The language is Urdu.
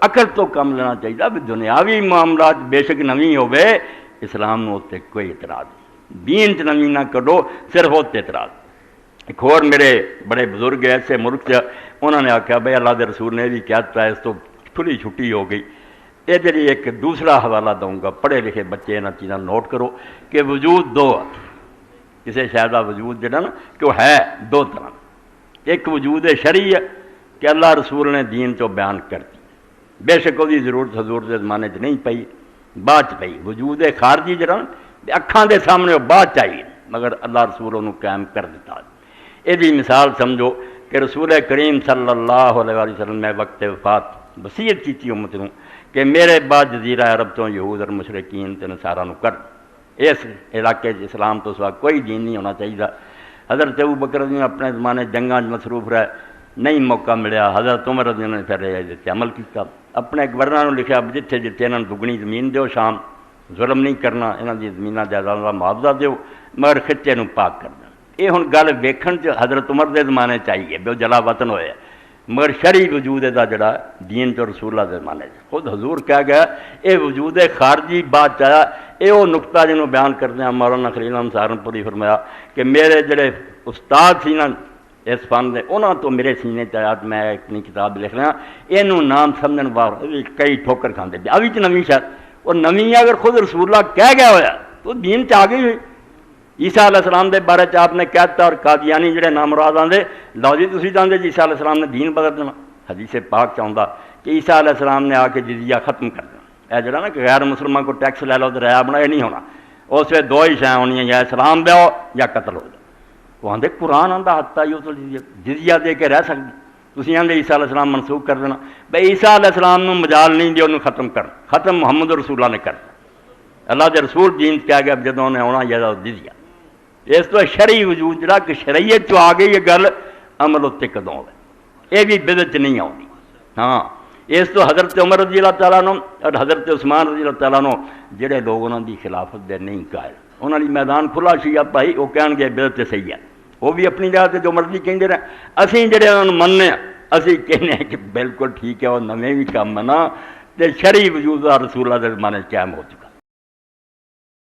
عقل تو کم لینا چاہیے بھی دنیاوی معاملات بے شک نویں ہوئے اسلام نو تے کوئی اعتراض نہیں، دین چ نویں نہ کرو، صرف وہ اعتراض۔ ایک اور میرے بڑے بزرگ ایسے ملک سے انہوں نے آخیا بھائی اللہ کے رسول نے بھی کہتا ہے، اس تو کھلی چھٹی ہو گئی۔ یہ لیے ایک دوسرا حوالہ دوں گا، پڑھے لکھے بچے انہیں چیزیں نوٹ کرو کہ وجود دو، کسی شاید کا وجود جڑا نا کہ وہ ہے دو طرح، ایک وجود شرعی ہے کہ اللہ رسول نے دین چو بیان کر دی، بے شک وہ ضرورت حضور کے زمانے نہیں پئی، بعد پئی۔ وجود خارجی جڑا نا اکھاں دے سامنے وہ بعد چاہیے، مگر اللہ رسول انہوں قائم کر دیتا۔ یہ مثال سمجھو کہ رسول کریم صلی اللہ علیہ وسلم نے وقت وفات وصیت کی امت نوں کہ میرے بعد جزیرہ عرب تو یہود اور مشرکین تے نصاراں نوں کر، اس علاقے اسلام تو سوا کوئی دین نہیں ہونا چاہیے۔ حضرت ابو بکر نے اپنے زمانے جنگاں مصروف رہے، نہیں موقع ملیا، حضرت عمر رضی اللہ عنہ نے پھر عمل کیا، اپنے گورنر نے لکھا جتھے جتھے انہوں نے دگنی زمین دیو، شام ظلم نہیں کرنا، انہوں دی زمیناں جائیداداں دا معاوضہ دیو، مگر خطے نوں پاک کرنا۔ یہ ہن گل ویکھن چ حضرت عمر دے زمانے چاہیے بھی وہ جلا وطن ہوئے، مگر شرعی وجود دا جڑا دین تو رسول اللہ دے زمانے خود حضور کہہ گیا یہ وجود خارجی بات چاہیا۔ یہ وہ نقطہ جنہوں بیان کرتے ہیں مولانا خلیل احمد سہارنپوری فرمایا کہ میرے جڑے استاد سی نا اس فن دے انہوں تو میرے سینے چاہیا، میں اپنی کتاب لکھ رہا یہ نام سمجھن وار کئی ٹھوکر کھاندے پے، ابھی نویں شاید اور نویں اگر خود رسول اللہ کہہ گیا ہوا تو دین چ آ گئی ہوئی۔ عیسیٰ علیہ السلام دے بارے آپ نے کہتا اور قادیانی جڑے نامراد آندے لو جی تسی چاہتے جی عیسیٰ علیہ السلام نے دین بدل دینا، حدیث پاک چاہتا کہ عیسیٰ علیہ السلام نے آ کے جزیہ ختم کر دینا، یہ جڑا نا کہ غیر مسلمان کو ٹیکس لے لو تو ریا بنا، یہ نہیں ہونا، اس میں دو ہی شے ہونی ہیں، یا اسلام دیو یا قتل ہو جاؤ۔ وہ آدھے قرآن آتا حتیٰ جزیہ دے کے رہ سکتی، تھی آدھے عیسیٰ علیہ السلام منسوخ کر دینا، بھائی عیسیٰ علیہ السلام نو مجال نہیں دی انہوں ختم کر، ختم محمد رسول اللہ نے کر، اللہ کے رسول دین کہہ گیا جدوں نے آنا یا جزیہ۔ اس تو شرعی وجود جڑا کہ شریعت چ آ گئی یہ گل عمل اتنے کدوں ہے، یہ بھی بدعت نہیں آتی۔ ہاں اس تو حضرت عمر رضی اللہ تعالیٰ عنہ اور حضرت عثمان رضی اللہ تعالیٰ عنہ جڑے لوگ انہوں دی خلافت دے نہیں قائل، انہوں نے میدان کھلا شیعہ بھائی وہ کہن گے بدعت صحیح ہے، وہ بھی اپنی جگہ سے جو مرضی کہیں رہے، اسی جڑے انہوں مننے اسی کہنے ہیں کہ بالکل ٹھیک ہے، وہ نویں بھی کام ہے نا، شرعی وجود رسول اللہ کے زمانے قائم ہو چکا۔